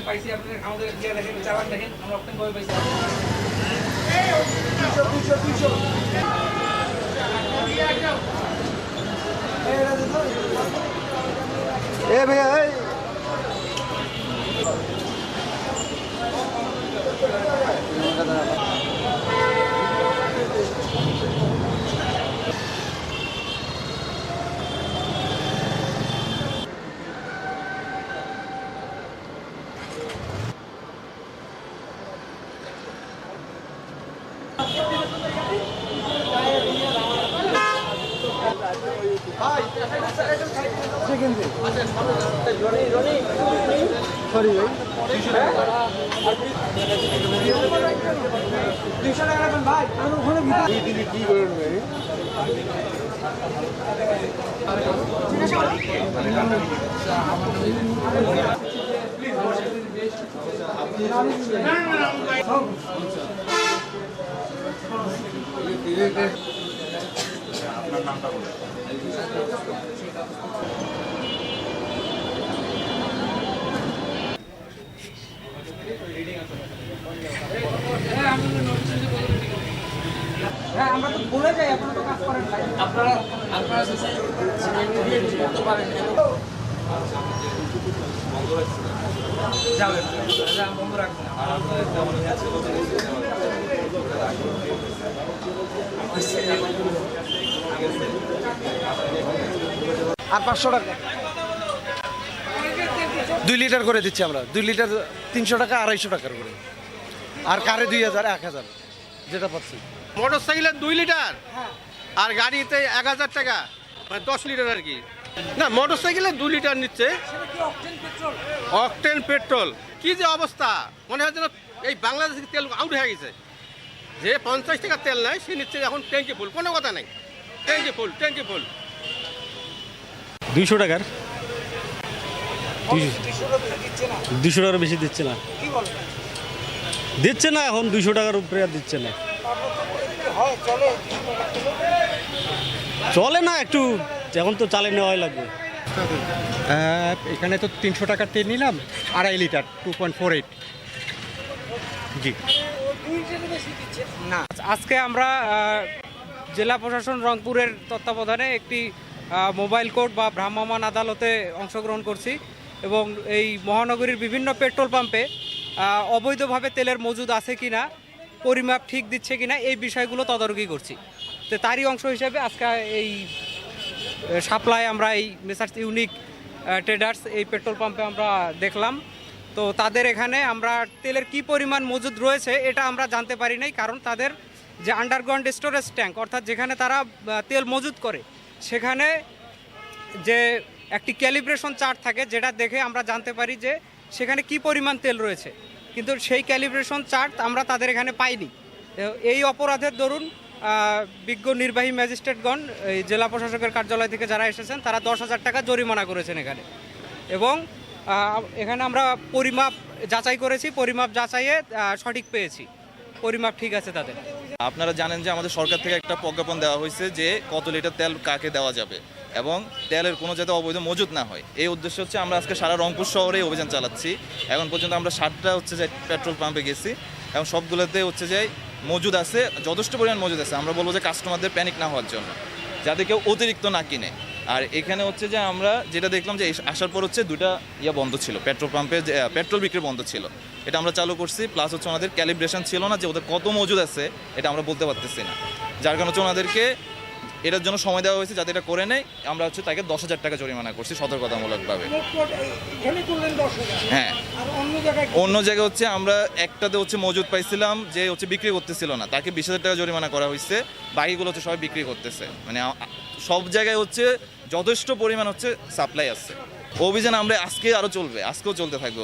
পাইছি আপনাদের আমাদের দিয়ে দেখেন চালান দেখেন আমরা অপশন কবে পাইছি এ ভাইয়া সরি ভাই কি করেন ভাই আপনার নামটা বলুন। আমরা তো বলে যাই আপনারা তো কাজ করেন ভাই আপনারা করতে পারেন যাবেন বন্ধ রাখবেন আর 500 টাকা 2 লিটার করে দিচ্ছি আমরা 2 লিটার 300 টাকা 250 টাকার করে আর কারে 2000 1000 যেটা পাচ্ছি মোটর সাইকেলের 2 লিটার আর গাড়িতে 1000 টাকা মানে 10 লিটার আর কি না মোটর সাইকেলে 2 লিটার নিচ্ছে অকটেন পেট্রোল কি যে অবস্থা মনে হয় যেন এই বাংলাদেশের তেল আউট হয়ে গেছে যে 50 টাকা তেল নেয় সে নিচ্ছে এখন ট্যাঙ্কি ফুল কোনো কথা নাই ট্যাঙ্কি ফুল 200 টাকার 200 টাকার বেশি দিচ্ছে না দিচ্ছে না এখন 200 টাকার উপরে আর দিচ্ছে না চলে না একটু এখন তো চালে নেওয়াই লাগবে এখানে তো 300 টাকার তেল নিলাম 2.5 লিটার 2.48 জি না আজকে আমরা জেলা প্রশাসন রংপুরের তত্ত্বাবধানে একটি মোবাইল কোর্ট বা ভ্রাম্যমাণ আদালতে অংশগ্রহণ করছি এবং এই মহানগরীর বিভিন্ন পেট্রোল পাম্পে অবৈধভাবে তেলের মজুদ আছে কিনা পরিমাপ ঠিক দিচ্ছে কিনা এই বিষয়গুলো তদারকি করছি তো তারই অংশ হিসেবে আজকে এই সাপ্লাই আমরা এই মেসার্স ইউনিক ট্রেডার্স এই পেট্রোল পাম্পে আমরা দেখলাম তো তাদের এখানে আমরা তেলের কি পরিমাণ মজুদ রয়েছে এটা আমরা জানতে পারি নাই কারণ তাদের যে আন্ডারগ্রাউন্ড স্টোরেজ ট্যাঙ্ক অর্থাৎ যেখানে তারা তেল মজুদ করে সেখানে যে একটি ক্যালিব্রেশন চার্ট থাকে যেটা দেখে আমরা জানতে পারি যে সেখানে কি পরিমাণ তেল রয়েছে কিন্তু সেই ক্যালিব্রেশন চার্ট আমরা তাদের এখানে পাইনি এই অপরাধের দরুন বিজ্ঞ নির্বাহী ম্যাজিস্ট্রেটগণ এই জেলা প্রশাসকের কার্যালয় থেকে যারা এসেছেন তারা 10,000 টাকা জরিমানা করেছেন এখানে এবং এখানে আমরা পরিমাপ যাচাই করেছি পরিমাপ যাচাইয়ে সঠিক পেয়েছি পরিমাপ ঠিক আছে তাদের আপনারা জানেন যে আমাদের সরকার থেকে একটা প্রজ্ঞাপন দেওয়া হয়েছে যে কত লিটার তেল কাকে দেওয়া যাবে এবং তেলের কোনো যাতে অবৈধ মজুদ না হয় এই উদ্দেশ্য হচ্ছে আমরা আজকে সারা রংপুর শহরে অভিযান চালাচ্ছি এখন পর্যন্ত আমরা 7টা হচ্ছে যে পেট্রোল পাম্পে গেছি এবং সবগুলোতে হচ্ছে যে মজুদ আছে যথেষ্ট পরিমাণ মজুদ আছে আমরা বলবো যে কাস্টমারদের প্যানিক না হওয়ার জন্য যাতে কেউ অতিরিক্ত না কিনে আর এখানে হচ্ছে যে আমরা যেটা দেখলাম যে আসার পর হচ্ছে 2টা বন্ধ ছিল পেট্রোল পাম্পে পেট্রোল বিক্রি বন্ধ ছিল এটা আমরা চালু করছি প্লাস হচ্ছে ওনাদের ক্যালিব্রেশন ছিল না যে ওদের কত মজুদ আছে এটা আমরা বলতে পারতেছি না যার কারণে হচ্ছে ওনাদেরকে এটার জন্য সময় দেওয়া হয়েছে যাতে এটা করে নেয় আমরা হচ্ছে তাকে 10,000 টাকা জরিমানা করছি সতর্কতামূলকভাবে হ্যাঁ অন্য জায়গায় হচ্ছে আমরা একটাতে হচ্ছে মজুদ পাইছিলাম যে হচ্ছে বিক্রি করতেছিল না তাকে 20,000 টাকা জরিমানা করা হয়েছে বাকিগুলো হচ্ছে সবাই বিক্রি করতেছে মানে সব জায়গায় হচ্ছে যথেষ্ট পরিমাণ হচ্ছে সাপ্লাই আছে অভিযান আমরা আজকে আরও চলবে আজকেও চলতে থাকবে